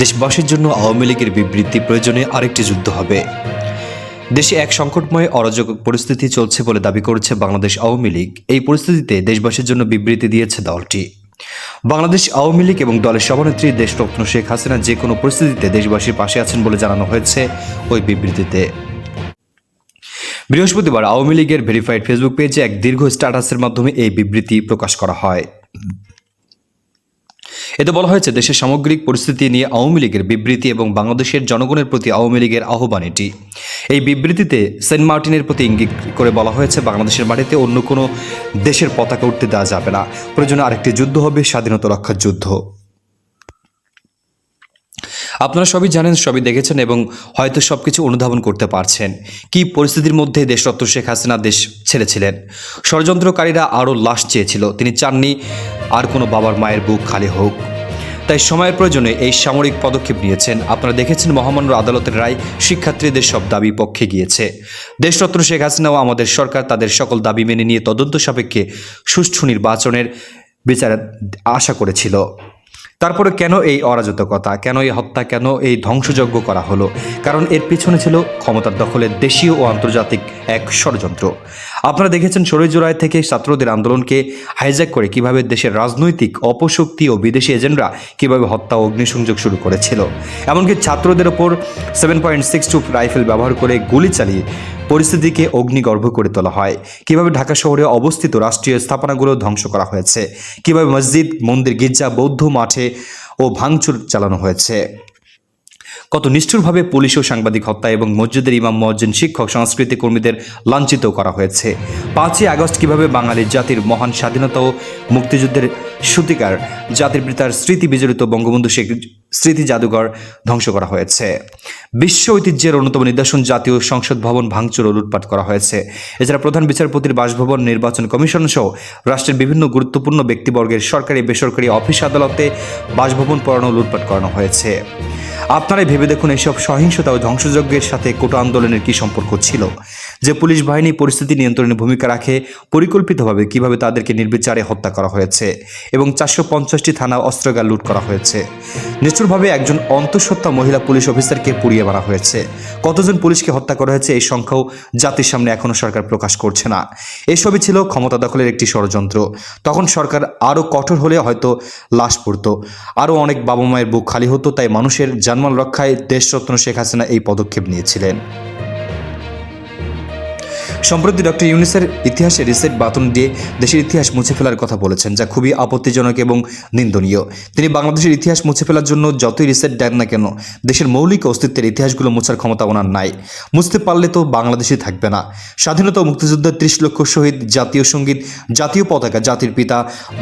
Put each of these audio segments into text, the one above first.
দেশবাসীর জন্য আওয়ামী লীগের বিবৃতি প্রয়োজনে আরেকটি যুদ্ধ হবে। দেশে এক সংকটময় অরাজক পরিস্থিতি চলছে বলে দাবি করেছে বাংলাদেশ আওয়ামী লীগ। এই পরিস্থিতিতে দেশবাসীর জন্য বিবৃতি দিয়েছে দলটি। বাংলাদেশ আওয়ামী লীগ এবং দলের সভানেত্রী দেশরত্ন শেখ হাসিনা যে কোনো পরিস্থিতিতে দেশবাসীর পাশে আছেন বলে জানানো হয়েছে ওই বিবৃতিতে। বৃহস্পতিবার আওয়ামী লীগের ভেরিফাইড ফেসবুক পেজে এক দীর্ঘ স্ট্যাটাসের মাধ্যমে এই বিবৃতি প্রকাশ করা হয়। এতে বলা হয়েছে, দেশের সামগ্রিক পরিস্থিতি নিয়ে আওয়ামী লীগের বিবৃতি এবং বাংলাদেশের জনগণের প্রতি আওয়ামী লীগের আহ্বান এটি। এই বিবৃতিতে সেন্ট মার্টিনের প্রতি ইঙ্গিত করে বলা হয়েছে, বাংলাদেশের মাটিতে অন্য কোনো দেশের পতাকা উঠতে দেওয়া যাবে না। প্রয়োজনে আরেকটি যুদ্ধ হবে, স্বাধীনতা রক্ষার যুদ্ধ। আপনারা সবই জানেন, সবই দেখেছেন এবং হয়তো সবকিছু অনুধাবন করতে পারছেন কি পরিস্থিতির মধ্যে দেশরত্ন শেখ হাসিনা দেশ ছেড়েছিলেন। ষড়যন্ত্রকারীরা আরও লাশ চেয়েছিল, তিনি চাননি আর কোনো বাবার মায়ের বুক খালি হোক। তাই সময়ের প্রয়োজনে এই সামরিক পদক্ষেপ নিয়েছেন। আপনারা দেখেছেন, মহামান্য আদালতের রায় শিক্ষার্থীদের সব দাবি পক্ষে গিয়েছে। দেশরত্ন শেখ হাসিনা ও আমাদের সরকার তাদের সকল দাবি মেনে নিয়ে তদন্ত সাপেক্ষে সুষ্ঠু নির্বাচনের বিচার আশা করেছিল। তারপরে কেন এই অরাজকতা, কেন এই হত্যা, কেন এই ধ্বংসযজ্ঞ করা হলো? কারণ এর পিছনে ছিল ক্ষমতার দখলের দেশীয় ও আন্তর্জাতিক এক ষড়যন্ত্র। আপনারা দেখেছেন, 16 জুলাই থেকে ছাত্রদের আন্দোলনকে হাইজ্যাক করে কিভাবে দেশের রাজনৈতিক অপশক্তি ও বিদেশি এজেন্টরা কিভাবে হত্যা ও অগ্নিসংযোগ শুরু করেছিল। এমনকি ছাত্রদের ওপর 7.62 রাইফেল ব্যবহার করে গুলি চালিয়ে পরিস্থিতিকে অগ্নিগর্ভ করে তোলা হয়। কিভাবে ঢাকা শহরে অবস্থিত রাষ্ট্রীয় স্থাপনাগুলো ধ্বংস করা হয়েছে, কিভাবে মসজিদ, মন্দির, গির্জা, বৌদ্ধ মাঠে ও ভাঙচুর চালানো হয়েছে। কত নিষ্ঠুরভাবে পুলিশ ও সাংবাদিক হত্যা এবং মসজিদের ইমাম, মুয়াজ্জিন, শিক্ষক, সংস্কৃতি কর্মীদের লাঞ্ছিত করা হয়েছে। 5ই আগস্ট কিভাবে বাঙালি জাতির মহান স্বাধীনতা ও মুক্তিযুদ্ধের সূতিকার জাতির পিতার স্মৃতি বিজড়িত বঙ্গবন্ধু শেখ স্মৃতি জাদুঘর ধ্বংস করা হয়েছে। বিশ্ব ঐতিহ্যের অন্যতম নিদর্শন জাতীয় সংসদ ভবন ভাঙচুর ও লুটপাট করা হয়েছে। এছাড়া প্রধান বিচারপতির বাসভবন, নির্বাচন কমিশন সহ রাষ্ট্রের বিভিন্ন গুরুত্বপূর্ণ ব্যক্তিবর্গের সরকারি বেসরকারি অফিস আদালতে বাসভবন পোড়ানো, লুটপাট করানো হয়েছে। আপনারাই ভেবে দেখুন, এসব সহিংসতা ও ধ্বংসযজ্ঞের সাথে কোটা আন্দোলনের কি সম্পর্ক ছিল? যে পুলিশ বাহিনী পরিস্থিতি নিয়ন্ত্রণে ভূমিকা রাখে, পরিকল্পিতভাবে কিভাবে তাদেরকে নির্বিচারে হত্যা করা হয়েছে এবং 450টি থানা অস্ত্রাগার লুট করা হয়েছে। নিষ্ঠুরভাবে একজন অন্তঃসত্ত্বা মহিলা পুলিশ অফিসারকে পুড়িয়ে মারা হয়েছে। কতজন পুলিশকে হত্যা করা হয়েছে এই সংখ্যাও জাতির সামনে এখনও সরকার প্রকাশ করছে না। এসবই ছিল ক্ষমতা দখলের একটি ষড়যন্ত্র। তখন সরকার আরও কঠোর হলে হয়তো লাশ পড়তো, আরও অনেক বাবা মায়ের বুক খালি হতো। তাই মানুষের জানমাল রক্ষায় দেশরত্ন শেখ হাসিনা এই পদক্ষেপ নিয়েছিলেন। সম্প্রতি ডক্টর ইউনূসের ইতিহাসে রিসেট বাটন দিয়ে দেশের ইতিহাস মুছে ফেলার কথা বলেছেন, যা খুবই আপত্তিজনক এবং নিন্দনীয়। তিনি বাংলাদেশের ইতিহাস মুছে ফেলার জন্য যতই রিসেট দেন না কেন, দেশের মৌলিক অস্তিত্বের ইতিহাসগুলো মোছার ক্ষমতা ওনার নাই। মুছতে পারলে তো বাংলাদেশই থাকবে না। স্বাধীনতা ও মুক্তিযুদ্ধের 30 লক্ষ শহীদ, জাতীয় সঙ্গীত, জাতীয় পতাকা, জাতির পিতা,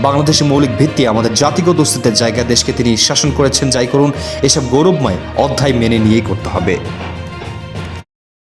বাংলাদেশের মৌলিক ভিত্তি, আমাদের জাতিগত অস্তিত্বের জায়গা, দেশকে তিনি শাসন করেছেন। যাই করুন, এসব গৌরবময় অধ্যায় মেনে নিয়েই করতে হবে।